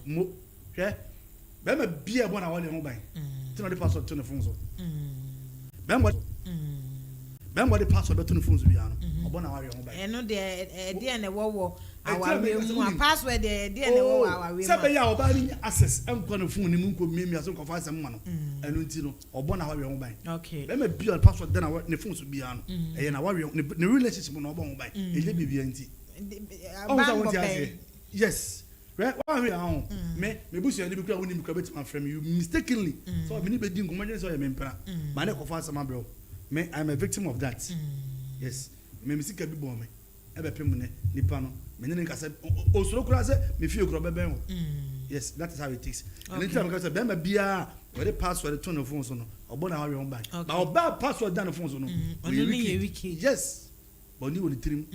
mo hwe be ma bia bo na wale ho ban ti no the password to the phone so be mo the password to the phone so bia no obo na wale ho ban eno de na wo awawe mu password de na wo awawe mu sabe ya oba ni access enko na phone ni mu nko mimi aso nko fa asem ma no eno nti no obo na wale ho ban okay be ma bia password de na ne phone so bia no e na wale ne relationship no obo ho ban e je bibia nti yes right why here me busu ani bi kura woni mi kura bet my friend you mistakenly so me ni be di nkomo je so ya me mpra ma ne ko fa asem abro me I'm a victim of that yes me misika bi bo me e be pem ne nipa no me ne nka se osoro kura se me fie kura beben wo yes that is how it is and anytime I say be ma bia we the password to no phone so no obo na hawe on back but oba password down no phone so no wiki yes but ni woni trim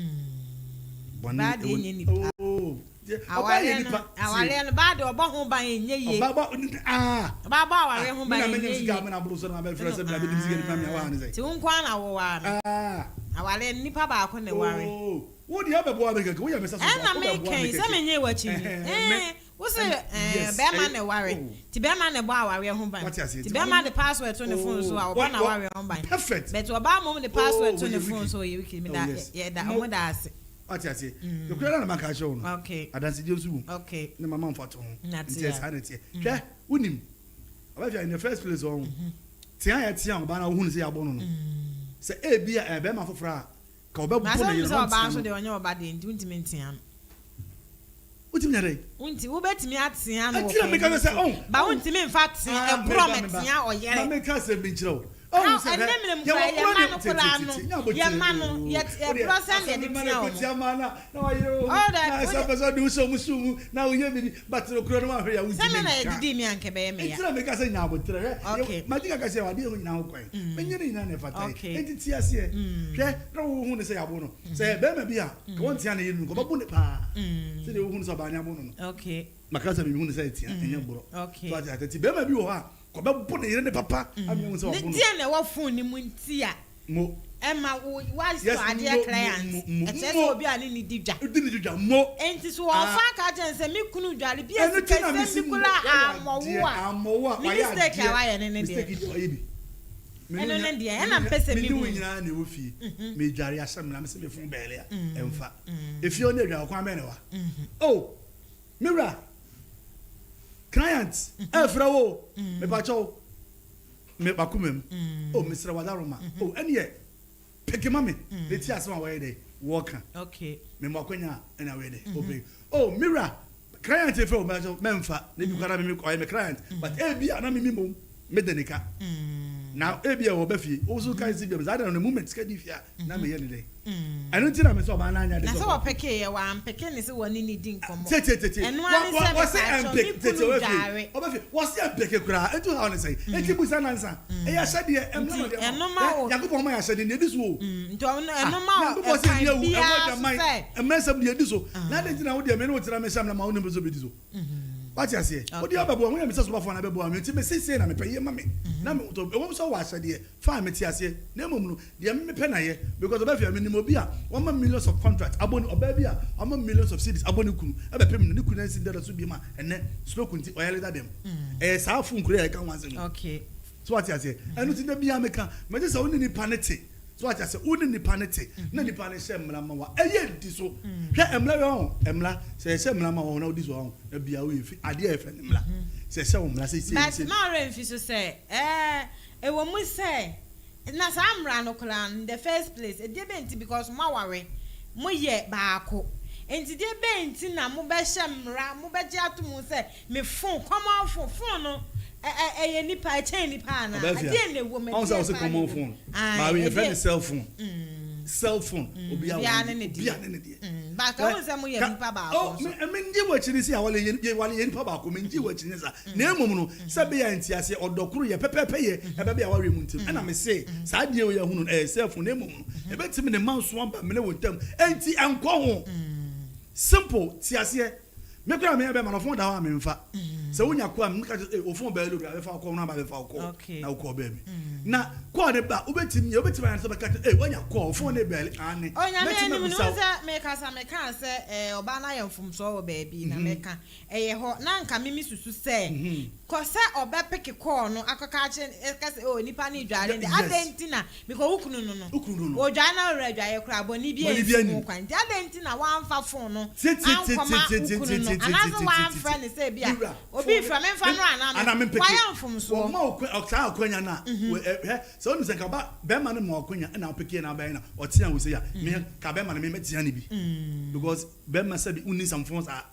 bad ni oh awale no bad obo ho ban enye ye baba awale ho ban enye ye ga me na buru so na be fresh na be dimsi ga me wa ni say ti unkwa na wo wa awale nipa ba ko ne ware wo di abebo America wo ya mesa so na me ken se menye wachi wo se be ma ne ware ti be ma ne bo aware ho ban ti be ma the password to the phone so oba na ware ho ban perfect but oba mom the password to the phone so ye wiki me da ye da o da ase ati the kura na maka show no okay adansi je nsu okay ne mama mfato ho nti sanete hwe unim abafia in the first place on tia ya tia oba na hunu se ya bono no se e bia e be ma fofora ka oba bu na ye no oba so de onye oba de nti untimi ntia no untimi nyare unti wo betimi atia no ati na me ka se ba untimi mfa tia e bro metia oyere na me ka se bi nchiro oh se ya manu ye process ye de tia na wa yo na so person do so musumu na uye bi batro kro no ahwe ya uji me na didi mi anke be me ya ati na me ka se nya abotre magic ka se wa de ho nyina ho kwan menye ni na ne fata enti tia se hwe na wo hu ne se ya bo no se be ma bi a ka won tia na ye nu ko ba bu ne pa se de wo hu ne so ba nya bo no okay makasa me hu ne se tia enye boro okay so ati be ma bi wo ha ko ba bu ne yire ne papa amiu so bo no tie na wo phone ni mu ntia mo Emma was to adia clients e se obi ani ni didwa mo enti so ofa ka je nse mi kunu dwale bi esi ka se mi kula amowo mistake awa ye ne de eno ne de na pese mi hu nyina na wo fie me dware asem na me se me fun bele a emfa efi o na dwa kwa me ne wa oh mira clients efra wo me pa cho me ba kumem oh me Serwaa daroma oh eniye peke mame le ti asema wa ye worker okay me makwanya na we de obey oh mira client efra wo me mfa na bi kwara me ko me client but e bi ana me mimo me denika now e bi e wo ba fie wo so kai si bi za da no moment ka di fia na me ye ne de anu ti na me so ba na anya de so na so peke ye wa peke ne se woni ni di nkomo eno ani se peke oba fie wo se peke kura etu ha ne say eti bu sa nansa e ya hye de emna de yakobo ma ya hye de ne di so nto eno ma o bo se ye wu e bo da mai emna sam de di so na de ti na wo de me no tira me sam na ma wo ne be so be di so what you say o di ababo won ya me so so na bebo am ti me sese na me peye ma me na me to e wo so wa hye de fa me ti ase na mom no de me pe na ye because oba fia me ni mo bi a 1 millions of contract aboni oba bi a 1 millions of cities aboni kunu e be pe me no kunu nsi de so bi ma ene stroke nti o yele da dem sa fu nkure ya ka wanse okay so what you say enu ti de bi a me ka me say oni ni panete so what you say oni ni panete na ni panete she mra ma wa eye di so hwe emla we emla se she mra ma wa na odi so ho na bia we fi ade e fe mla se she wo mla se but ma re fi so say e wo mu say na sa mra no kla in the first place e de benti because ma ware mo ye baako enti de benti na mo be hye mra mo be je atom say me phone common phone no ye nipa chain nipa na ade ne wo me also say common phone ma we friend cell phone obi a ne de ba ka won say mo ye nipa ba oh me nji wachiri si awale ye nipa ba ko me nji wachiri sa na emom no se be ya ntiase odokuru ye pepepe ye e be ya ware muntim na me say sa de ye hunu cell phone na emom no e be timi ne man so amba me ne wontam enti anko ho simple tiase me kura me be manofo da ho a me mfa So when you come, look at it. Phone bell, look at call number if I call. Now call baby. Now call the back. Ubeti, you bet me answer the hey when you call phone the bell. And oh, yeah, make us a mechanic say Obaa from so baby. Na meka nanka mimi susu say cause oba pick a call no akakache ekase oh nipa ni dware de adentina because ukunu no o dwana ora dwaye kra boni bi e kwan de adentina wan fa phone no anazo wan friend say bia obi fra me fa no ana why am from so o ma oksa akwanya na so onu se ka ba be ma no ma akwanya na opeke na ba na o tia wo say ya me ka be ma no me metia ni bi because be ma say bi uni some phones are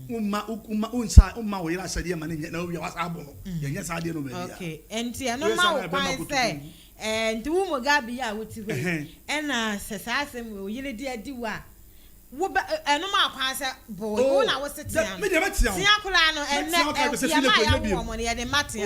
umma wo yira shade ma na wo ya wasa abo no ye nya sa de no ba bia okay enti no ma wo kwan say enti wo mo gabi ya wo ti ho e na sesasem wo yire di adi wa wo eno ma kwan say boy wo na wo setia me de metia wo tia kula no enne ya ma ya wo mo ne ye de matia e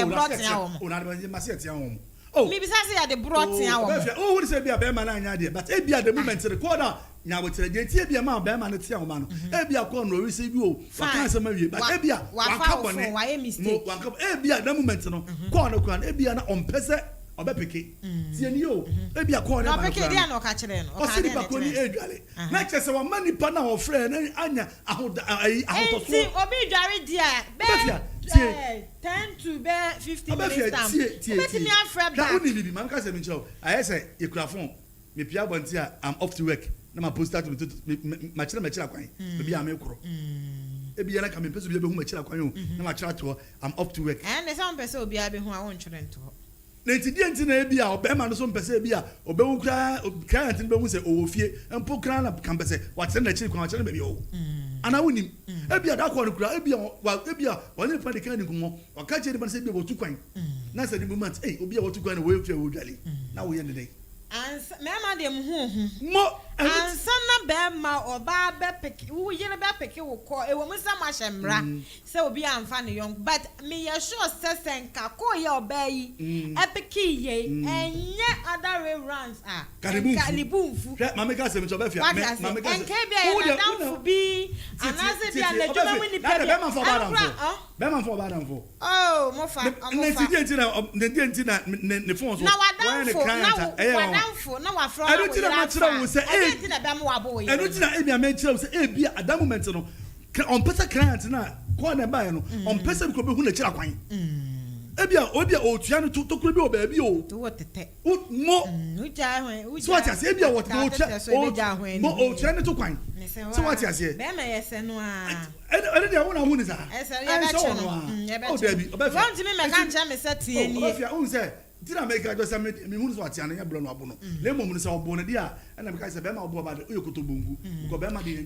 blotia wo mo na de ma se tia wo mo oh me bisa say ya de blotia wo mo oh wo say bia be ma na anya de but e bia the moment the corner nya wo tere je tie bia ma be ma na tia wo ma no e bia ko no receive o wa kan say ma wie but e bia wa ka bone wa ye mistake wa ka e bia the moment no ko no kwan e bia na on pese oba peke tie ni o e bia ko na no peke dia no ka kire no o ka dia ko ni edwale na che se wa mani pa na wo frɛ na anya ahoto so obi dware dia be 10 to be 15 minutes time bet me afrɛ back uni bibi man ka se mi chao aye say e kura phone me pia bonti a I'm off to work na ma post out ma kira kwan be bia me koro e bia na ka me peso bia be hu ma kira kwan o na ma kira to I'm off to work and the some person obi abi hu a won twere nto na enti na e bia obema no so mpese bia obewu kra client no be hu se owofie empo kra na kampese wa tere na kiri kwan wa tere be bia o ana wonim e bia da kwa no kra e bia woni pa de kan ni kumo wa ka kire ban se bia wotu kwan na se di moment obi a wotu kwan na wo fie wo dwale na wo ye ne dai ans mema dem hu mo ansana be ma Obaa be pick wo yire be pick wo ko e wo musa ma hyemra se obi amfa ne yon but me ye sure se senka ko ye Obaa yi e pick ye enye other way runs kalibunfu mama ka se me choba fia mama ka se enke bia ye danfu bi anase bia le joma wini pe be man for badamfo oh mo fa nenti na ne phone so na wadanfo na wa from I don't think I'm trying to say anything about mo abo yi I don't think I'm trying to say bia at that moment no on person client na ko na buy no on person ko be hu na kira kwan ebia otua no to kuro bi o ba bi o to wotete mo uja hwen so what say ebia what otua mo otua no to kwan so what say be ma yese no a ene dia wona hu ni sa ese ya be che no o debi o ba fi won ti me kan cha me set ye ni o ba fi o say did make I just say me hu so atiana ya blono abono le mo mu se obo ne dia na me ka say be ma obo ba de oyokoto bongu ko be ma de ya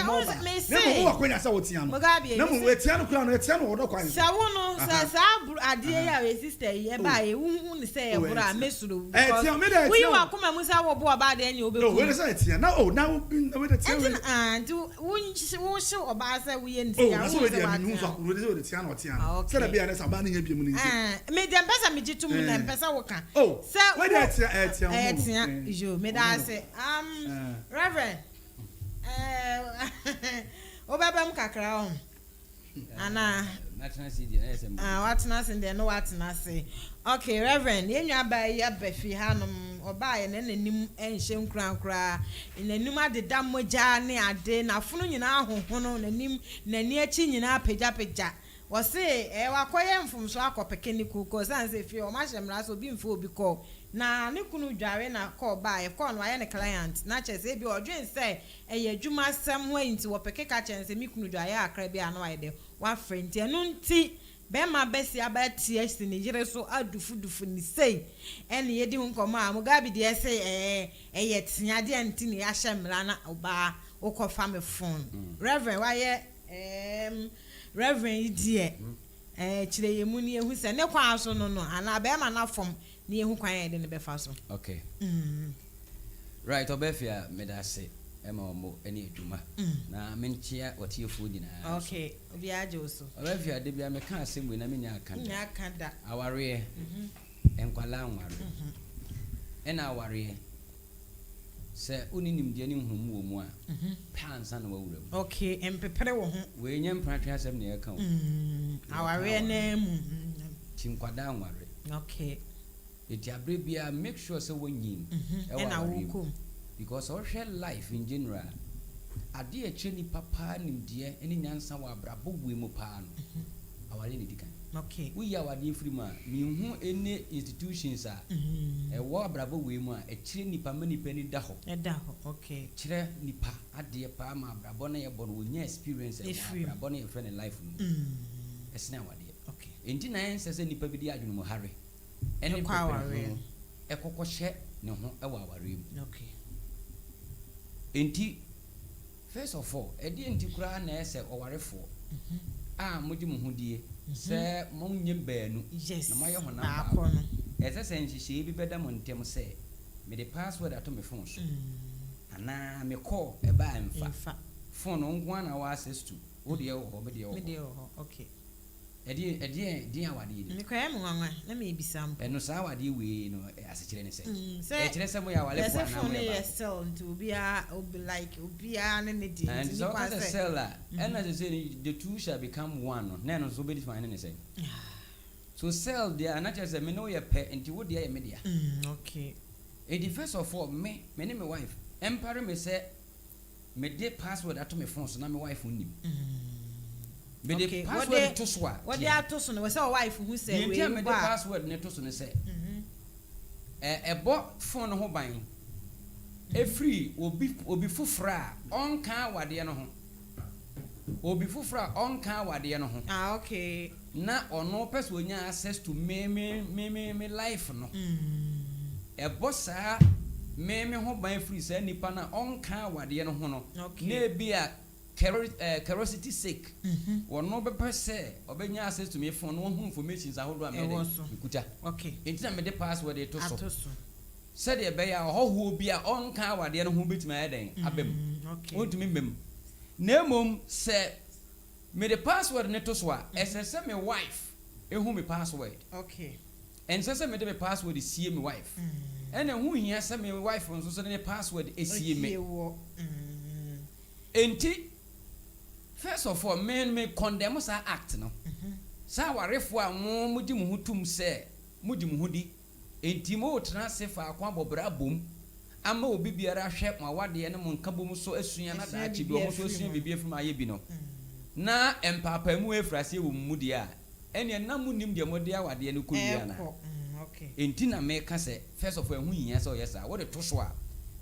mo ba le mo wa kwanya sa wotiana na mo wetiana kura no etiana wo do kwan sa wo no sa ade ya we sister ye ba ye hu ni say e bura mesuro because we wa kuma mu sa wo bo ba de nya obeku no we say etiana oh now we the etiana and wo show Obaa say we ye ni ya wo so we dey me hu so akuru de we etiana otiana say da bia na sa ba na nya bia mu ni me dem pesa me jitu mu na pesa wo kan say we dey etiana yo me da say Reverend obabam kakra on ana natna see dey SM watna see dey no watna see okay Reverend yenwa ba ya bafi hanom Obaa ye na nanim enhye nkurankura nanim adeda moja ne ade na funu nyina ahohono nanim nani achi nyina pagya wose wakoye mfumso akopeke ni kuko sanse fi o ma hyemra so bi mfo obi ko na ne kunu dware na call Obaa e call no aye ne client na chese bi odwen say eye adwuma sam ho nti wo peke ka chense mi kunu dware akra bi ano aye de wa friend enu nti be ma besi abati esi ne yire so adufu ni sei ene yedi hu nkoma amugabi de say eye tiade nti ne ya hyemra na Obaa ukofa me phone Reverend wa ye Reverend die chire yemu ni ehu se ne kwa so no ana be ma na fom ni ehu kwan ye de ne be fa so okay right Obafia me da se ema omo eni adwuma na menchia otiefo dina okay obi aje so Obafia de bia me kan asem we na menya akanda aware enkwala anware ena aware se uni nimde ni nhum wo mu a pansa na wawura mu okay empepere wo ho we nyem pratwe asem na yeka wo aware na mu chinkwada anware okay eti abre bia make sure say wonyim e na wo because all share life in general ade a cheni papa nimde eni nyansa wa abrabo we mu pa no awale ni dikan okay we ya wade free ma mi hu ene institutions a e wo abrabo we mu a e chire nipa manipa ni da ho okay chire nipa ade pa ma abrabo na ye bono wonya experience e abrabo na ye friend life no esna wade okay enti na yen sese nipa bi di adwunu mo hare ene kwa aware e kokoshe ne ho e wa aware mu okay enti first of all edi enti kura na ese owarefo moji mu hudie se mo nye baanu na maye ho na ba ese se nhihye bi beda mo ntem se me the password ato me phone so ana me call e ba emfa phone ngwa na wa access to wo de ho me de ho okay edi awade ni me kwa mu nwanwa na me ebisam eno sa awade we no asechire ne se e kire se mo ya wale fo na mo ya sell to obia like obia na ne di and so as a seller and as I say the two shall become one na no so be define ne se so sell there na just say me no ye pe enti wo de ya me dia okay the first of all me name my wife empire me say me de password ato me phone so na me wife unim me the password to so what they are to so no we say wife who say we me the password ne to so ne say e bo phone ho ban e free obi fufra on kan wade no ho obi fufra on kan wade no ho okay na ono person onya access to me life no e bo sa me ho ban free say nipa na on kan wade no ho no na bia curiosity sake wono be pese obenya access to me phone no hu information za hodo amede ikuta okay entina me de password e to so said e be ya hoho bia on kan wade no hu betima eden abem okay ontumi mbem nemom se me de password ne to so a esese me wife e hu me password okay and se me de me password e sie me wife ene hu hia se me wife nso so ne password e sie me enti first of all me condemn sa act no sa warefo a mo di mu hutum se mo di mu hudi enti mo tena se fa akwa bobra bom ama obi biara hwe ma wade ne mo nka bom so asua na da achi bi o so asua bibia fim aye bi no na empapa mu efrase wo mu dia ene na mu nim de mo de awade ne ko bia na okay enti na me ka se first of all hu hia se o yesa wo de to so a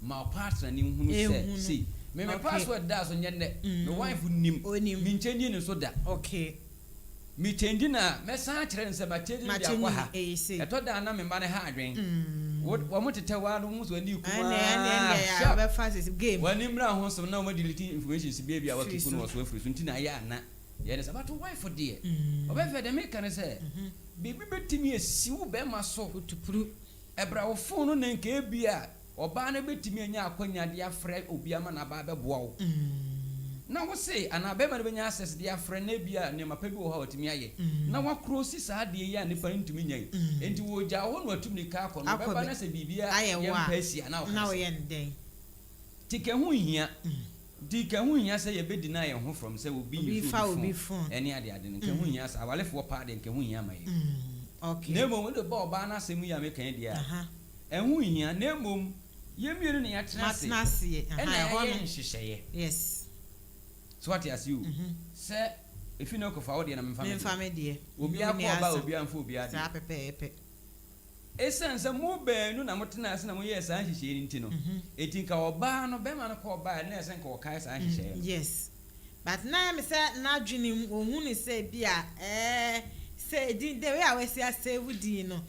ma partner ni hunu se see me password da so nyenne me wife nim me change ni so da okay me change na me san kire nse ba change dia kwa ha eto da na me ba ne ha adwen wo mo tetewa no mu so ni kuma ya be fast game wani mra ho so na mo delete information si bia wa kiku no so afri so ntina ya na ye ne se ba to wife there obefe de me kan se bibi betimi esi wo be ma so tutupuru ebra wo phone no nke bia Obaa na betimi anya akwanya de afre obi ama na ba beboa wo na wo se ana be ma benya access de afre na bia ne mapa bi wo ha otimi aye na wa cross sa de ya ne pa ntumi nyai enti wo ja ho no atumi ka ko no be ba na se bibia ye mpasia na wo ye ndeng tike hu hia dike hu hia se ye be deny ho from se obi use phone eni ade nke hu hia sa walefo pa de nke hu hia ma ye okay ne mo de ba obaa na semu ya me kan dia hu hia ne mom yemienu ne yatena se ena ho no nhyehyeye yes so what as you say if you know ko fa wo de na memfa me de obi akọ ba obi amfa obi ade sa pepepe esense mo baanu na motena ase na mo ye sa nhyehyeye nti no etinka oba no be ma no ko oba na ese nka o kai sa nhyehyeye yes but na me say na dwene ohun ni say bia say the way I was save di no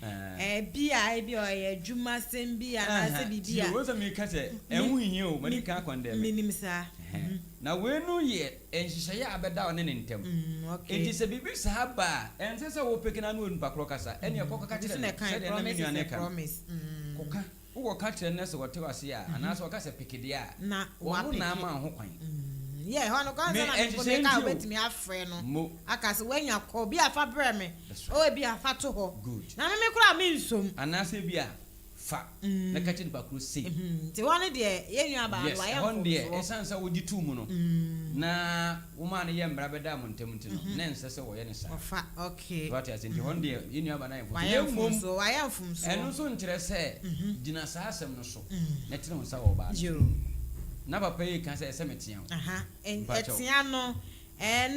bia o ye adwuma sem bia na say bibia wo say me ka say enhu hie o mani ka condemn minim sa na we no ye enhyehyeye abeda o ne ntem enti say bibi sa ba ense say wo pekina no onpa krokasa ene ekoka kire ne say de na me nuane ka koka wo ka kire ne say wote wase a ana say woka say pekide a wo na ma ho kwan yeah hono kan na me ka wetimi afre no akase wanya ko bi afa bre me o bi afa to ho good na me kura me nsom ana say bia fa na ka chiri bakro sei ti won de ye nua ba wa ya won de esansa wogi tu mu no na woman ne ye mbra beda mo ntem ntino na nsese wo ye ne sa fa okay what I say the won de ye nua ba na ye wa ya mfum so eno so nkyere se gina sa asem no so na tire ho sa wo ba na papa yi kan se metia aha etia no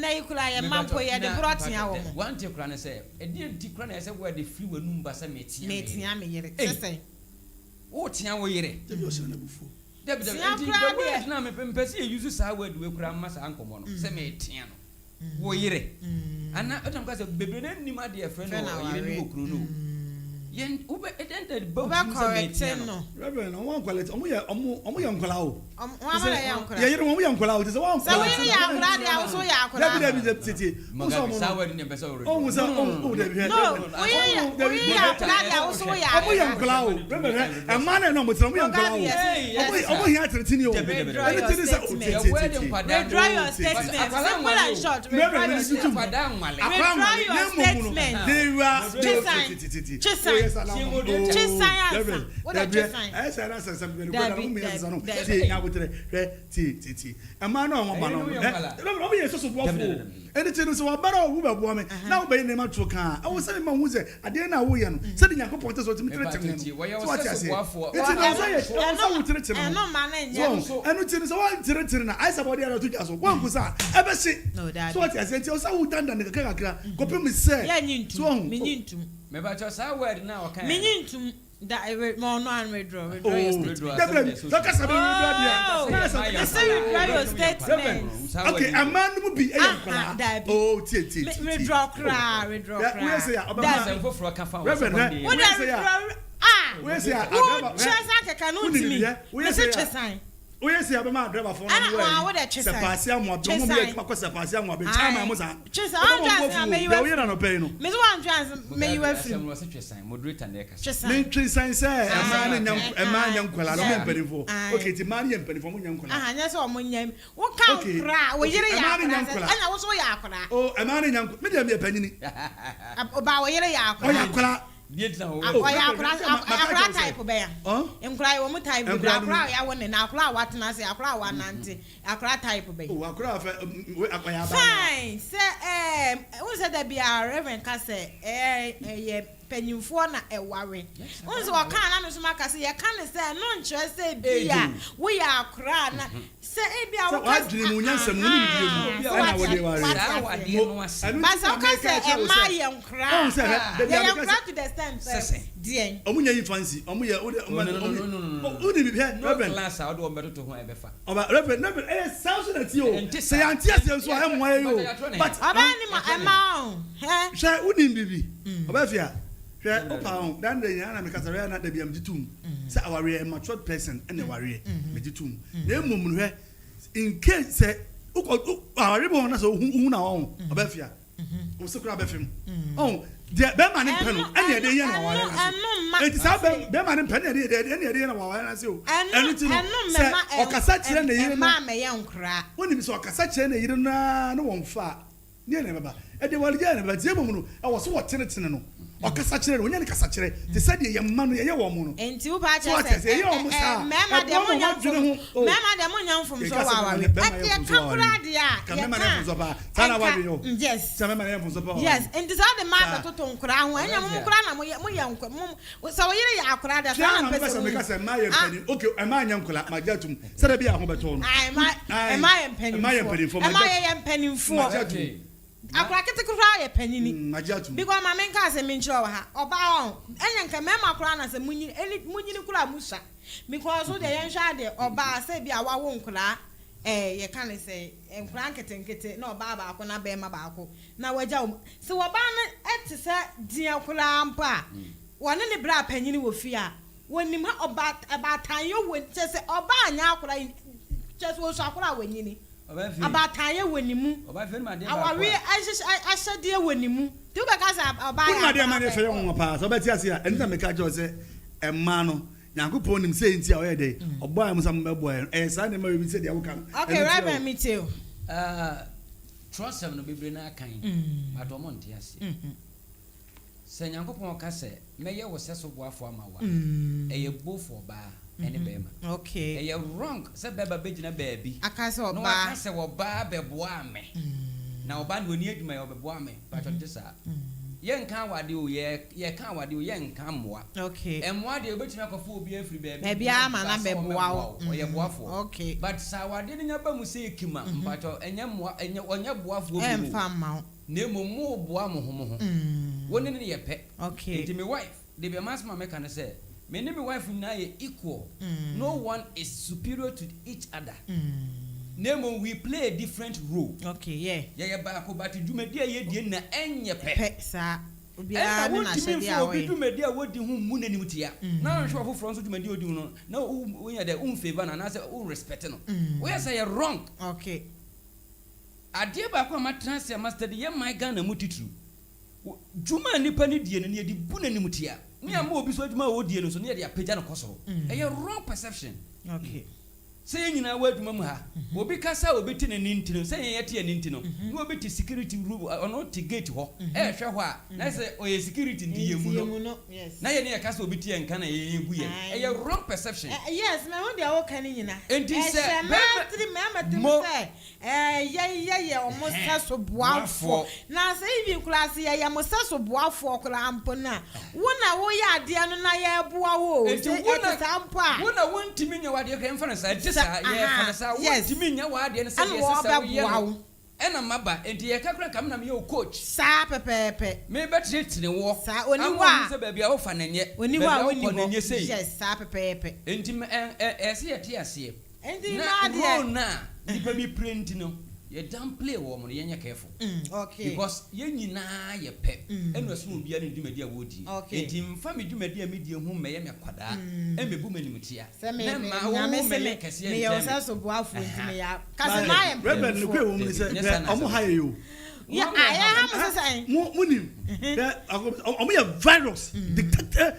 na ikura ye mampo ye de brotia wo mo one take kura say e di kura na say we de free wanu mba say metia me yere sese wo tia wo yere debi o se na bufu debi debi na me pempesi e use sa word we kura masa ankomo no say metia no wo yere ana otam ka say bebre na nim ade e friend no yere ni okuru no yen ube edended both no Reverend on quality omo ye nkola o omo na ye nkola ye yere omo ye nkola o te say one so we ya nkola de a so ya nkola debi titi o so mo sa word ni be so o so o debi no we ya nkola de a so ya omo ye nkola o Reverend e man na mo tira omo ye nkola o omo here tiri o any tiri say o titi withdraw your statement simple and short withdraw your statement they were anything so about who be boy me now be name atro kan I was say ma hu say ade na wo ye no say the yakopon te so timi tere temi no what you say it's so wo tere temi no man enya so enu tiri so wa tere na I support there to jaso wan ku sa e be si so what you say it's so wo danda ne kakakra kopem say ya nyintum me nyintum me ba cho sa word na o kan me nyintum da mo no an withdraw your statement okay a man mu bi oh tie withdraw kra we say Obaa say for ka fa we say we say who chesa keka no timi we say chesan we say abema driver for no we se pasia mo abemo me kwa se pasia mo be chama mo sa chesa on chesa me you we na no pay no me so on chesa me you free mo se chesan moderator na ka me chesan say e man nyam kwala no me mperifo okay ti man nyam mperifo mo nyam kwala nya so mo nyam wo kan kra wo yire ya kra ana wo so ya kra oh e man nyam me dem ye panyini Obaa wo yire ya kra o ya kra Vietnam akra type be ya nkra wo mu type be akra ya won na akra watena se akra wa nante akra type be oh akra fa akwaya ba fine say who said that be a reverend ka say ye penyimfo na eware won se waka na no so maka say ye kan say no nkyere say bia we ya akra na say e bia wo ka dwene mu nyansam mu ni bia na wo de ware ba so ka say e ma ye nkra ye nkra to the stand dien omunya yi fancy omuya o ni bi reverend class a do obeto to ho e be fa oba reverend sounds that you say anti ase so e mo ayo but oba ni ma ema he she unim bibi oba fia she opa on dan de yana me kasare na da biam ditum say aware a matured person and aware me ditum na emum no he in case say aware bo na so hu na on oba fia o se kura be fim oh de be man pen no ene de ye na aware na it say be man pen de ene na aware na se o ene ti no say okasa kire na yire ma me ye nkra woni bi so okasa kire na yire na no won fa ne ne baba e de wali je ne ba tie mum no e wo so wo tene no okasa kire no nya kasa kire te say de ye ma no ye wo mu no enti wo ba che say mema de mo nya mfom so wa wa e ka kura de a ka mema na mfom so ba sana wa de yo yes sa mema na mfom so ba yes enti so de ma to nkura ho enya mo nkura na mo ye nkura so wo yire ya akura de sana pese me ka say ma ye mpani okay e ma nya nkula ma jatum se de bia ho beto no e ma ye mpani mfo akura kete kura ye panini majatum because ma men ka say me nchiro wa ha Obaa on enya nka mema kura na say munyi kura musa because so de yen hwa de Obaa say bia wa wo nkura ye kan say nkura nkete na Obaa ba ko na be ma ba ko na waja se Obaa na ete say dia kura mpa woni ne bra panini wo fi a woni ma Obaa tan yo won say Obaa nya akura just wo so akura wanyini abataye wonimu awari asade wonimu tu be ka sa Obaa ya ma de ma ne fe won pa so be ti ase a enta me ka jo se emma no Nyankopon nim say nti a we dey Obaa mu sam be boy sa ne ma we bi say dia wo kan okay right me too trust no bebre na kan but o monte ase sɛ nyankopɔn ka sɛ mɛyɛ wo sɛ so boafo ama wa ɛyɛ both Obaa ɛne bɛrima okay ɛyɛ wrong sɛ bɛba bɛgyina baabi aka sɛ no aka sɛ Obaa bɛboa me na Obaa no ni adwuma yɛ bɛboa me patɔ de saa yɛnka wade o yɛka wade o yɛnka mmoa okay mmoa de obɛtumi akɔfo obi afiri baabi ama na bɛboa wo ɔyɛ boafo okay but saa wade no nya ba mu sɛ ekima patɔ ɛnyɛ mmoa ɔnyɛ boafo obi ɛmfa ma wo na mo boa mo ho woni ne yɛ pɛ okay nti me wife de be mas ma meka ne sɛ me ne me wife na yɛ equal no one is superior to each other nemo we play a different role okay yeah ba ko but dwumadi a yɛdie na ɛnyɛ pɛ sa obiara ne na hyɛ dia wo dwumadi a wodi hu mu nanim tia na nhwe afoforo nso dwumadi odi hu no na wo nya de favor na sɛ wo respect no wo yɛ sɛ yɛ wrong okay adeɛ ba ko amatena sɛ master de yɛ my Ghana mu titru dwuma nipa ne die no ne yɛde bu nanim tia ne ama obi so adwuma wo die no so ne yɛde apagya no kɔsoro ɛyɛ wrong perception okay sɛ nyina wa adwuma mu ha obi kasa obi te ne nintino sɛ yɛn yɛte ne nintino na obi te security room ɔno te gate hɔ ɛhwɛ hɔ a na sɛ ɔyɛ security ndi yɛ mu no na yɛ ne yɛ kasa obi te yɛ nka na yɛ gu yɛ ɛyɛ wrong perception yes me ho de awo kan nyina enti sɛ mo sɛ yɛ ɔmo sɛ so boafo na sɛ ibi class yɛ mo sɛ so boafo kora ampo na wo na wo yɛ ade no na yɛ boa wo enti wo na wontimi nya wade kra mfa na sa yes timi nya wa de ne se yes sa wo ena maba enti ye kakra kam na me yo coach sa pepepe me be treat ne wo sa oni wa se ba bia wo fa nenye oni wa oni wo yes sa pepepe enti se ye te ase enti ma de na dipa mi print no ye downplay wo mo ye nya careful okay because ye nyina ye pe eno so obi ani dwumadi a wodi enti mfa me dwumadi a medie hu meye me kwada emebu manimtia na ma wo me kese me yo sa so boafo enti me ya kase na ye rebel ne kwe wo me se omo ha ye yo ya aya ha mo se mo nim omo ye virus dictator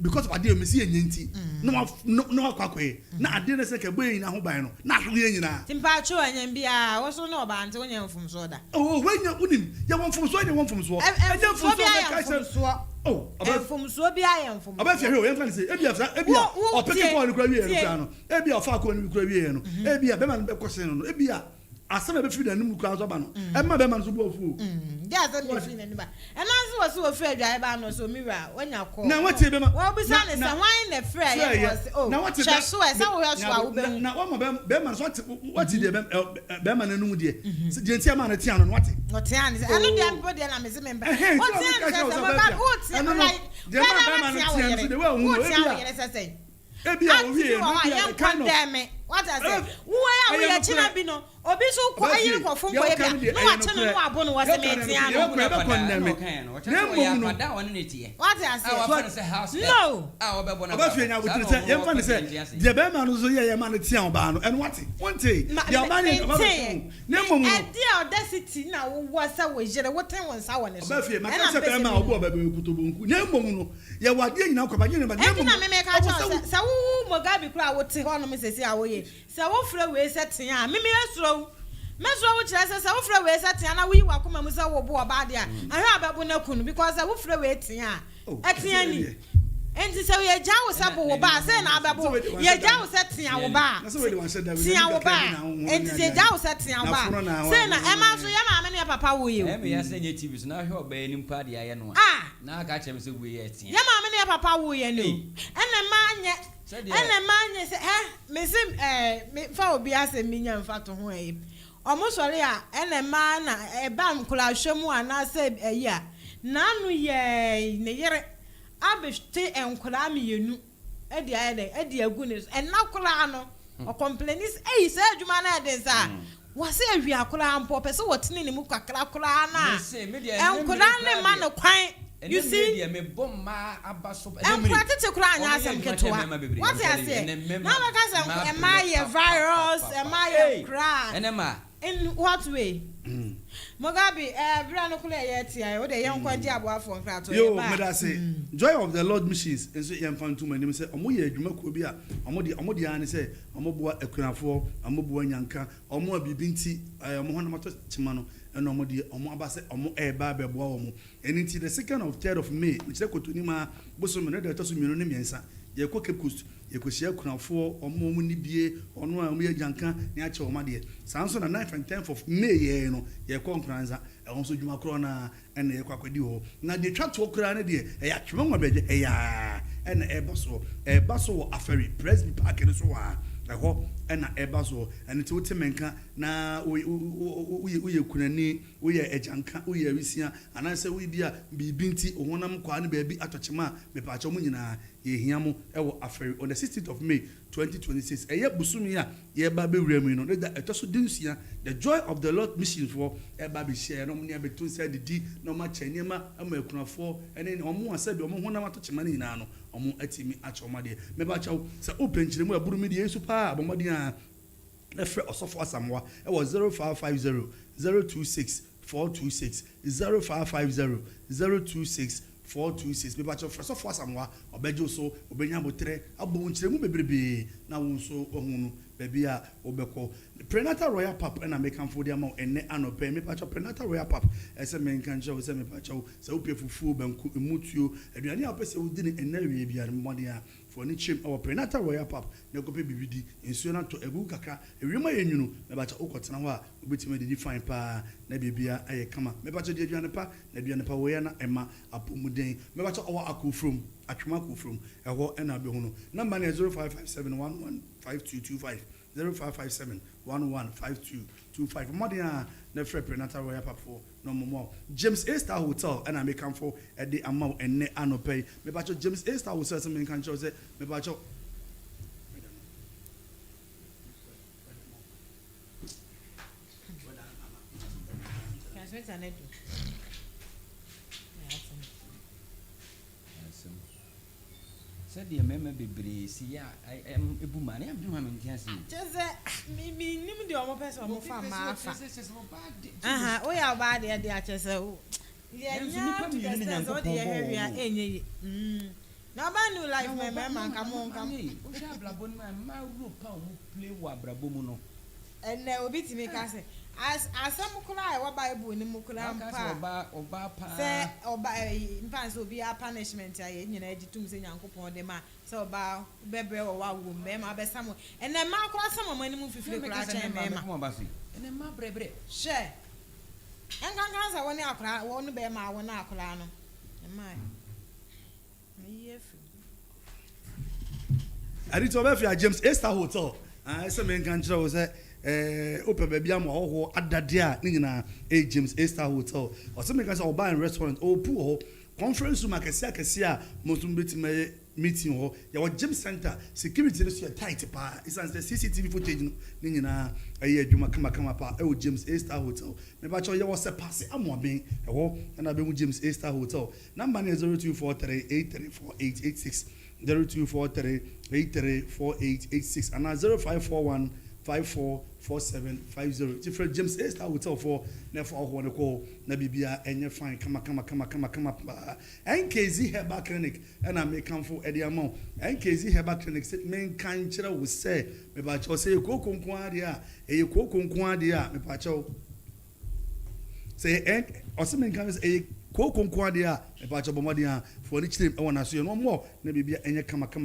because of ade me see enyanti no akwakoe na ade ne se ka boy nyina ho ban no na ahwe nyina timpa chu anyam bia wo so no Obaa nte wonya mfumso da wenya unim ya mfumso anya mfumso anya mfumso ka se mfumso bia ya mfumso Obaa fie he yemfa ne se ebia opeke ko ne kura wie no kura no ebia ofa ko ne kura wie no ebia be man be kwose no ebia asema be fi da nim kura so ba no e ma be man so bo fu ja za be fi na ni ba e na so so fi adwa ba no so mira wonya ko na wati be ma wo bi sa ne se wan na fra ye was na wati be so e sa wo so a wo be na wo ma be man so wati de be man na num de de ntia ma na tia no wati o tia ne anu de an body na me se memba o tia ne se mo ba o tia like de ma be man tia so de wa hu ebi a wo wie no kind of what I say wo ya china bi no obi so ko ayi ko fun ko ya bia no wa chene no abo no wa se metia no what I say no Oba fie nya wotire se yemfa ne se de be ma no so ye ma ne tia Obaa no en wate wonte de Obaa ne Oba ne momu e de audacity na wo wasa wo jere woten won sa won so Oba fie ma ka se be ma obo Oba be kutobonku ne momu no ye wade nyina ko ba nyina ba ne momu na me ka cha sa wo mogabi kura wote ho no me sesi a wo ye sa wo fra we setin a me esro wo kire sa wo fra we setin na wo yi wa koma mu sa wo bo Obaa de a ahwe ababo na kunu because wo fra we tin a etin ani enti se ye ja wo sa bo Obaa se na ababo ye ja wo setin a Obaa tin a Obaa enti se ja wo setin a Obaa se na e ma so ye ma me ne papa wo ye e me ya se nye TV so na ahwe Obaa nim pa de aye no na aka chem se wo ye tin ye ma me ne papa wo ye no ene ma nye ene manye se me sim me fa obi ase minya mfa to ho omo sori a ene ma na eba mkula hwemu ana se eyi a na anu ye ne yere abeste enkula meyenu edi agu ne ena kula no o complainis se adwuma na eden sa wase awia kula ampo pese wotene ne mu kakra kula na enkula ne ma no kwan You see, me bomb ma abaso. I'm practicing to cry and ask him to what I say. Now, am I a virus? Am I a cry? And Emma, in what way? Mugabe, Brano Kule, I the young Quantia for crowd. Yo, I say, Joy of the Lord missions, and so young fan to my name say, Omoya, Jumakubia, Amodian say, Amoboa, Equinafo, Amoboa Yanka, Omo Bibinti, Mohammed Chimano, and Omabase, Omo Eba Boamo. And into the 2nd of 3rd of May, which they could to Nima, Bosom, and the Tosumiansa, Yakoke Coast. Yekosia kunafo omo muni bie ono a omo yanka ne ache o made sanso na 9th and 10th of May ye no ye konkranza e wonso dwuma kro na ene ye kwakwadi ho na de twa to kra na de e ya twema mo beje e ya ene e baso wo aferi presby park ne so wa eho ena e baso ene ti wote menka na uye kunani uye ejanka uye wisia anase we bia bibinti ohonam kwa ne baabi atochema me pa acho mu nyina ye hiamu ewo aferi on the 16th of May 2026 eye busumi a ye ba be wura mu no da etoso dinsia the Joy of the Lord mission for e ba be share no ne betun say di no ma chanema ama ekunafo ene omo asabi omo honam atochema ne nyina no omo atimi achomade me ba chawo se open chire mu aburu mi de yesu pa abomade a efre osofo asamwa e was 0550 026 426 0550 026 426 me bacho fresh of asamwa obejo so obenya botre abon chire mu bebrebe na wonso ohunu baby a obeko prenatal royal pap na make am for dia ma enne anope me bacho prenatal royal pap ese me nkan je ese me bacho se opefufu banku emutuo aduane a opese odi ne enne wie bia mmode a for ni chim our prenatal royal pap na kope bibidi ensuo na to egu kaka ewima yenwunu me bacho okotena ho a obetima de define pa na bibia aye kama me bacho de aduane pa na aduane pa we na ema apomuden me bacho owa akofrom atwema akofrom eho ena be hono number na 0557115225 0557115225 modern na free prenatal royal pap for no more James A Star Hotel and I make come for at the amount and ne anope me bacho James A Star Hotel some can show say me bacho said the Mame bebre see am ebuma na am dwuma me ntiase just me nim de omo person mo fa ma fa o ya ba de a chese o ye nya to the sense o de heavy a enye na ba new life me man kam o sha blabo ma ro pa o play wa brabo mu no ene obi ti me ka se asam kula e wa bible ni mu kula mpa oba pa se oba mpa so obi a punishment ya ye nyina agitum se nyankopon de ma se oba bebre wo wa wo me ma be sam ene ma kula sam ma ni mu fifire kula chen me ma ene ma brebre she enkan sa woni akura woni be ma woni akura no e mai me yefu Ari to be fi James A Star Hotel ese me nkan kire wo se open baby am ho adade a ni nyina James A Star Hotel o se me kan say Obaa restaurant o pu ho conference room akese a mosum betima meeting ho ya wo gym center security no so tight pa is and the CCTV footage ni nyina adwuma kama pa o James A Star Hotel me ba cho ye wo se pass amoben ho na be mu James A Star Hotel number 0243834886 0243834886 and 0541 544750 different James A Star Hotel for never all one call na bibia enye fine kama NKZ Herbal Clinic and I make come for Eddie amount NKZ Herbal Clinic men kan kira wo say me ba cho say kokonkon ade a kokonkon ade a me pa cho say men kan say kokonkon ade a me pa cho bomode a for ni chire e wona so no more na bibia enye kama pa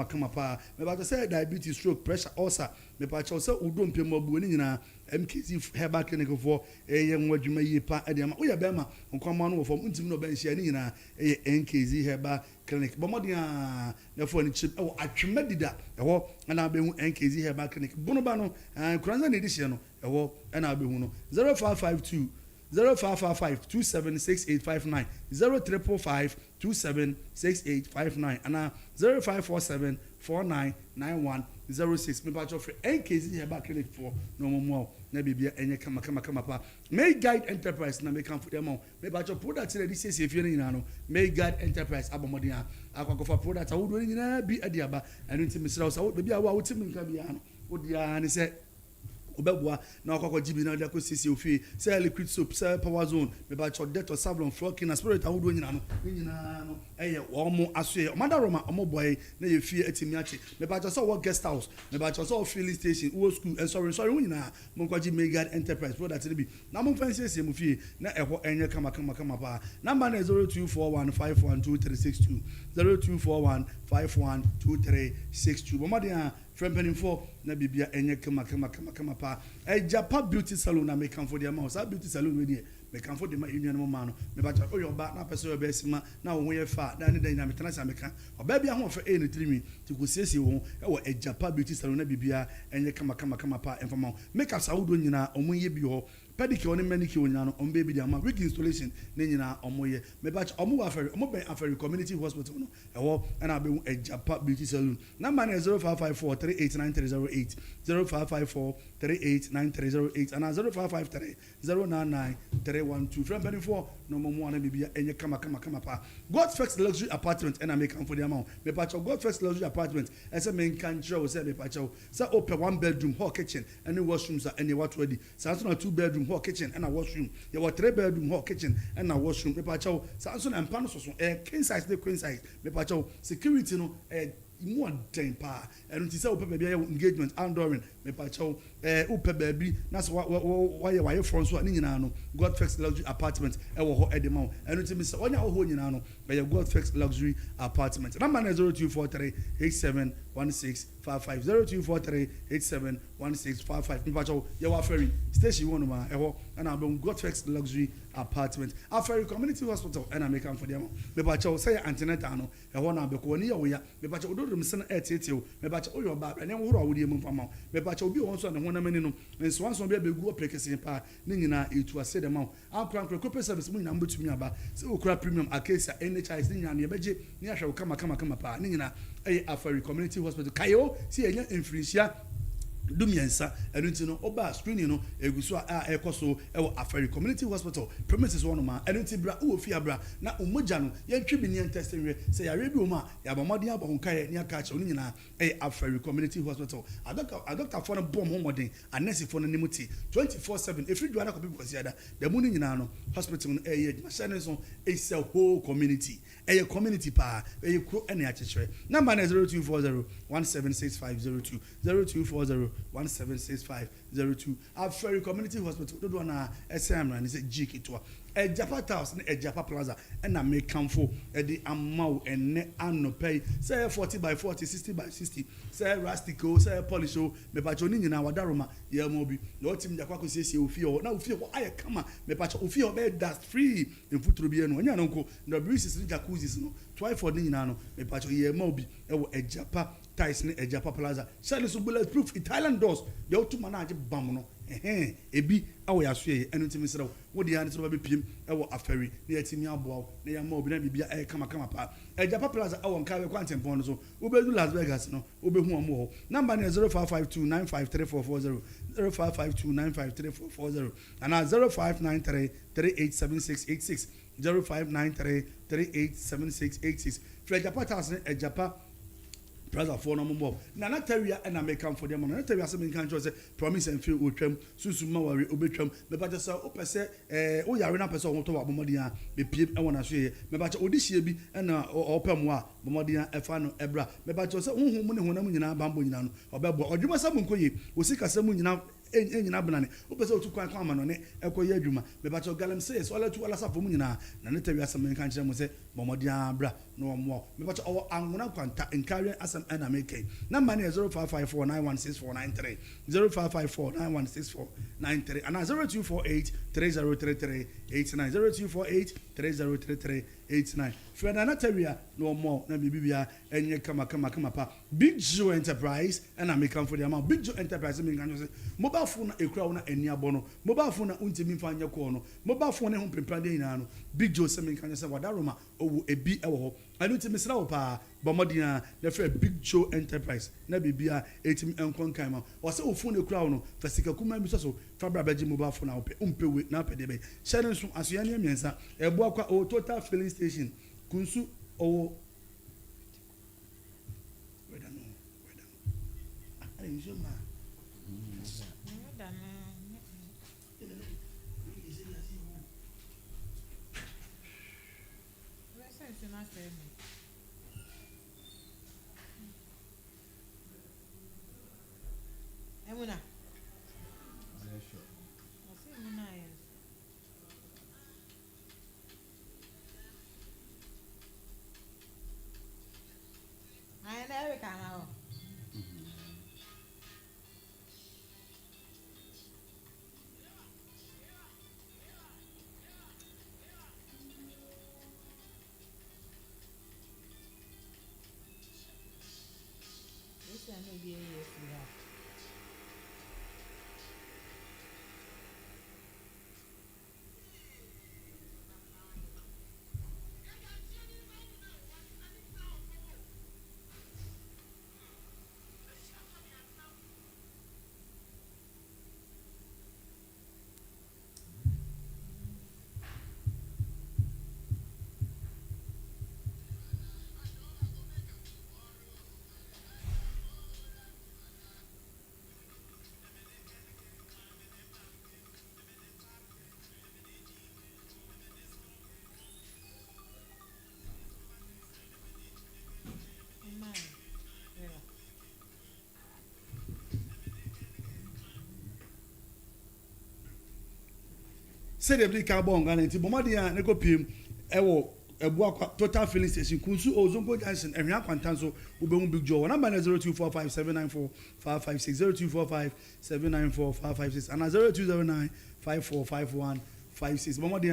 me ba cho say diabetes stroke pressure ulcer me pa cho say udompe mabu ni nyina MKZ Herbal Clinic for eye nwadwuma yi pa ade ma oya be ma nkwama no fom ntim no ben hia ni nyina eye NKZ Herbal Clinic bomode a na for ni chip e atwema dida e ho na be hu NKZ Herbal Clinic bono ba no kuranza na edihie no e ho na be hu no 0552 0555 276859 0345 276859 and 0547 4991 06 me patch offer NKZ here back clinic for no more na bibia enye kama pa May Guide Enterprise na me kan for them me patch product na this is if you nyina no May Guide Enterprise abomodi a akwakofa product awodo nyina bi adiaba enu nti misra so bibia wa wotimi nka bia no odia ne se obegwa na akoko jibi na dako sisi ofi say liquid soap say power zone me ba cho deto sablon floor cleaner spirit awodo nyina no eye wo mo aso e madaroma omo boy na ye fie atimi ache me ba cho so wo guest house me ba cho so filling station wo school sorry nyina mo kwaji Mega Enterprise product ni bi na mo fancy ese mo fie na eho enye kama pa number na 0241512362 0241512362 bomade friend penny for na bibia enye kama pa Japa beauty salon na make for the amount sa beauty salon we dey make for the union mo ma no me ba oyoba na person oba sima na wo ye fa na ne dan na metana sa meka oba bia ho fa e no trimi ti ko siesie wo e wo Japa beauty salon na bibia enye kama pa enfama make up sa wodo nyina omo ye bi ho pedicure ne manicure nyina no ombe bi di ama wig installation ne nyina omo ye me ba omo wa aferi omo ben aferi community hospital no e wo na be Japa beauty salon number na 0554389308 0554389308 and 0553099312 friend penny for no more na bibia enye kama pa God First Luxury Apartment and I make am for the amount me pa God First Luxury Apartment ese me kan chiro say me pa say open 1 bedroom hall kitchen and washrooms and any what ready sanso 2 bedroom hall kitchen and a washroom you 3 bedroom hall kitchen and a washroom me pa sanso na mpa no so king size the queen size me pa security no more than pa and say open baby engagement outdooring me pa open baby na so why front so ni nyina no God First Luxury Apartment e wo ho edema and it me say onya ho nyina no be God First Luxury Apartment number 0243871655 0243871655 me pa you wa ferry station one ma e ho and I be God First Luxury Apartment Afia Community Hospital and I make am for them me pa say antenatal no e ho na be ko ni ya me pa ododum sen eteteo me ba che oyo ba ene wo awodi emu fama me ba che obi won so ne ho na mani no nso wanso bia be gu oprekese pa ne nyina etu ase dem ankran kropɛ service mu nyina mbetumi aba se okura premium akesa NHIS ne nyina ne beje ne ahwe kama pa ne nyina Afia Community Hospital kayo si enya influencia dumiensa enunti no Obaa screening no eguso a ekoso ewo Afia Community Hospital premises one ma enunti bra wo fi abra na omoja no yentwi bi ne testing we say ya rebi o ma ya bomodin abonkaye ne aka che oni nyina Afia Community Hospital a doctor for no bom homodin a nurse for no nimuti 24/7 if you do na ko people consider the money nyina no hospital no ma shane so it's a whole community community pa kro ene a chechere number 0240176502 0240176502 Afia Community Hospital do na SM and say Jikitwa Japa House and Japa Plaza and I make comfort the amount and ne anopay say 40x40 60x60 say rustico say polisho me pacho ni nyina wadaroma ye mobi no tim jakwa ko siesie ofie na ofie ko aye kama me pacho ofie be dust free mfuturo bi eno nya no nko no breezes ni jacuzzis no twice for ni nyina no me pacho ye mobi e wo Japa Ties ni Japa Plaza Shay so bulletproof Italian doors de otuma na age bam no ebi awo ya so ye enu ntimi sere wo de ya ne so ba piem ewo Afia ne yatimi aboa ne ya ma obi na bibia kama pa Japa Plaza awo nka be kwantempon no so obedu Las Vegas no obehu omo ho number 0552953440 0552953440 and 0593387686 0593387686 Japa House ne Japa Plaza for no more. Nana Teria and I make come for them. Nana Teria some can say promise and feel utram, susuma worry, obetram, me but just opese, oh, yarina person want to walk Momodia, be peep, I want to say, me but Odissi be and open moi, Momodia, Efano, Ebra, me but just who money when I'm in a bamboo, or Babo, or you must have Munkoye, who seek a semun now. Nyina banane opese otu kwan kwa no ne ekoye adwuma me ba cho galam says all to all asafo mu nyina na ne tawi asam nkan kire mo se bomodian bra no mo me ba cho owo anwona kwanta nkare asam na make number 0554916493 0554916493 and 0248303389 0248303389 Fred na tawi no mo na bibia enye kama pa Big Joe Enterprise and I make come for the amount. Big Joe Enterprise mean can say mobile phone a crowd na eni abono. Mobile phone na untimi fanya ko no. Mobile phone hom prepare dey na no. Big Joe say mean can say wadaroma owo ebi ewo ho. Anu ti misra wo pa bomodina na frɛ Big Joe Enterprise na bibia etim enkon kan ma. O say o phone e crowd no fasika kuma bi so fabra baji mobile phone na wo pe umpewe na pe de be. Share nso asoya ne miensa ebo akwa o total filling station kunsu owo say the big carbon Ghana nti bomadi ne ko piem ewo ebu akwa total filling station kunsu ozongo junction ehwe akwanta so ubemu Big Joe number 0245794556 0245794556 and 0209545156 bomadi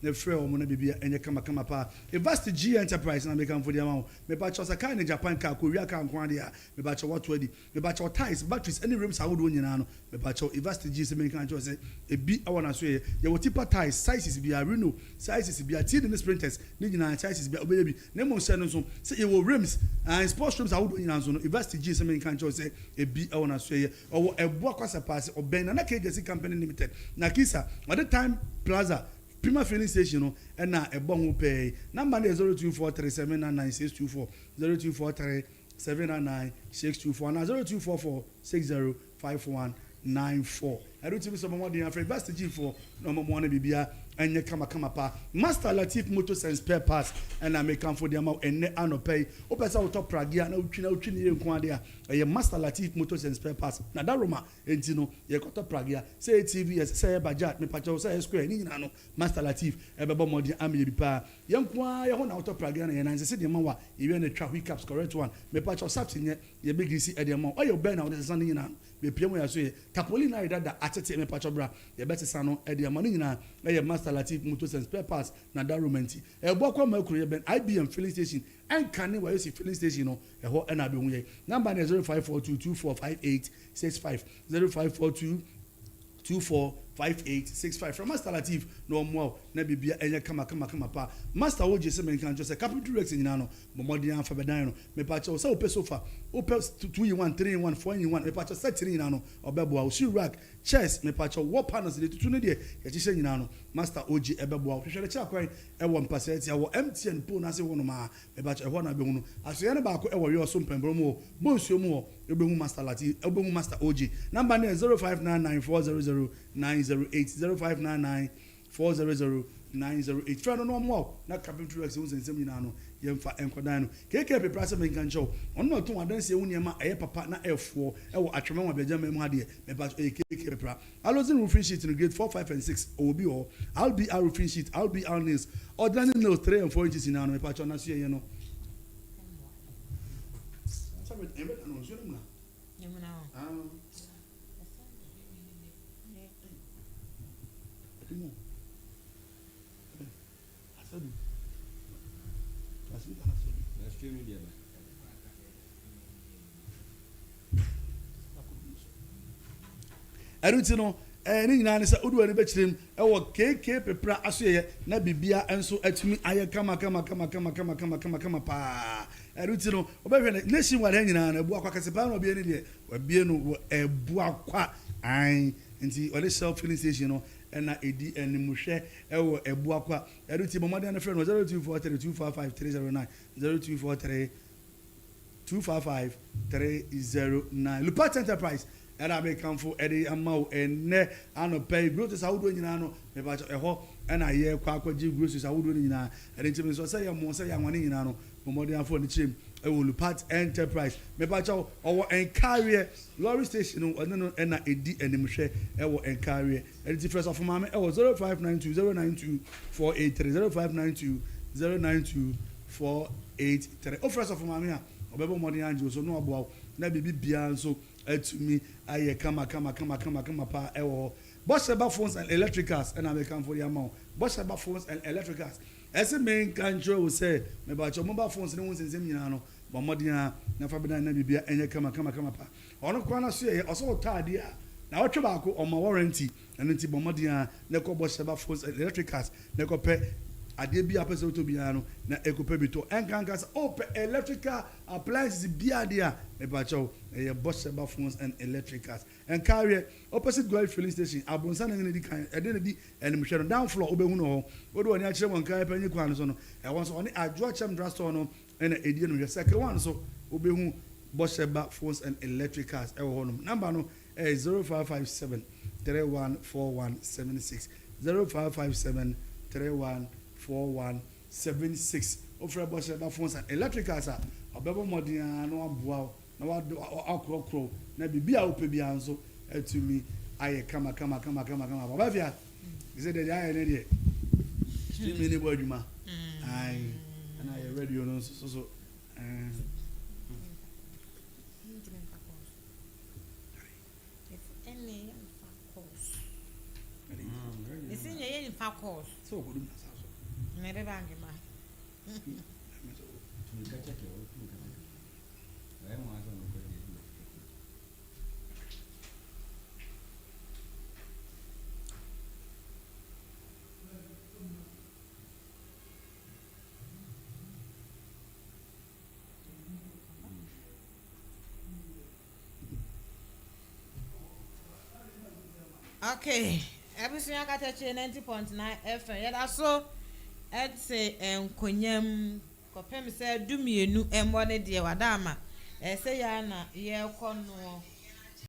ne frɛ o mo na bibia enye kama pa a vast G Enterprise na make am for the amount me ba chosa kan ne Japan car ko wia kan kwan dia me ba cho wato adi me ba cho tires batteries any rims awodo nyina no me ba cho vast G se me kan cho se ebi awona so ye wo tipa tires sizes bia Renault sizes bia T the sprinters ne nyina sizes bia obeya bi ne mo se no so se ye wo rims and sports rims awodo nyina so no vast G se me kan cho se ebi awona so ye owo ebu akwasa pass oben na KJC company limited na kisa at the time plaza Prima filling station no and na a bon pay. Number 0243799624 0243799624 na 0244605194. I don't think someone dey afraid best G for no more bibia enye kama pa. Master Latif Motors and Spare Parts and I make come for the amount and no pay. Opesa utop pragia na utwi ne nko ade a ye Master Latif Motors and Spare Parts. Na da Roma entino ye koto pragia say TVS say Bajaj me pacho say Square ni nyina no Master Latif e bebo modi am ye bi pa. Ye nko a ye ho na utop pragia na ye na se de ma wa ye na twa hiccups correct one. Me pacho sapti nye ye big grisi e de ma. O ye ben na wo san nyina be piem ya so ye tapoli na ida atete me pacho bra ye beti sano e de ma ni nyina e ye Master Latif Motors and Spare Parts na da romanti e bo kwa makuru ye ben IBM filling station en kan wa yesi filling station no e ho e na be hu ye number 0542245865 0542245865 from Master Latif no more na bibia enye kama pa Master Oje se men kan just capital rex nyina no momodi an fa bedan no me pa che o se o pe sofa o pe 2 in 1 3 in 1 4 in 1 me pa che set nyina no obebo o shi rack chairs me pa che wall panels de tutu ne de ye che nyina no Master Oje ebebo o hwehwere che akwan e wo mpaseti e wo MTN po na se wo no ma me pa che ho na be hu no aso ne ba ko e wo yo so mpembro mu o bo nsuo mu o e be hu Master Latif e be hu Master Oje number 0599400908 0599400908 friend no more na capital rex won sensem nyina no yemfa enkodan no keke pe prasa men kan show on no to wadanse wu niam aye papa na efo e wo atweme wa beja mem hade me ba keke pra alozin roofing sheet in grade 4 5 and 6 obi o I'll be our roofing sheet I'll be our nails ordinary nails 3 and 4 inches in no me pa cho na so ye no sabe embe no so no ɛno no ne nyinaa ne sɛ wodu ani bɛkyerɛm ɛwɔ keke pepra aso yɛ na bibia enso atumi ayɛ kama paa ɛno no obɛhwɛ ne nation wale nyinaa na ebu akwa kasepa na obi ani deɛ wabie no ebu akwa an nti ɔde self filling station no ɛna edi animhwɛ ɛwɔ ebu akwa ɛno nti mɔmɔden no frɛ no 0243255309 0243255309 Lupat Enterprise ɛna abɛkamfo ɛde ama wo ɛnɛ anɔpɛ groceries ahodoɔ nyinaa no mebakyɛ ɛhɔ ɛna yɛ kɔ akɔgye groceries ahodoɔ no nyinaa ɛde nkyɛn nso sɛ yɛ mo sɛ yɛ anwane nyinaa no mɔmɔden afɔ ne kyerɛm ɛwɔ Lupat Enterprise mebakyɛ ɔwɔ Nkareɛ lorry station no ɔne no ɛna edi animhwɛ ɛwɔ Nkareɛ ɛde ti first of Mame ɛwɔ 0592092483 0592092483 o first of Mame a ɔbɛbɔ mɔden anjo so no aboa na bibi bia nso atumi ayɛ kama pa ɛwɔ Bosheba phones and electricals and American for the amount Bosheba phones and electricals as a main country will say about your mobile phones no one's in Seminano but Modia Nafabina and Bibia and kama pa on corner say also tired now tobacco on my warranty and then Modia Neko Bosheba phones and electricals Neko pay Adebia peso to biano na ekopebito enkankas open electrical appliances biadia ebacho Bosheba phones and electricals and carry opposite Gold filling station abonsan ngene kan edenedi enimhwe down floor obehu no ho odo oni akire won kan panyi kwan so no e won so oni adwo chem drastore no na edie no second one so obehu Bosheba phones and electricals e wo ho no number no 0557 314176 0557 314176 offer Bosheba phones and electricals a obebo modern no aboa na wado akrokro na bibia opebia nso atumi aye kama Afia is it the aye ne de stream ni bo adwuma ai na aye radio no so so ko dum na so Mere bangi ma. Okay, everything I got to 90.9 FM. Yeah, that's so. I'd say nkonyam kopem say dumienu embone de wadama say ya na ye kono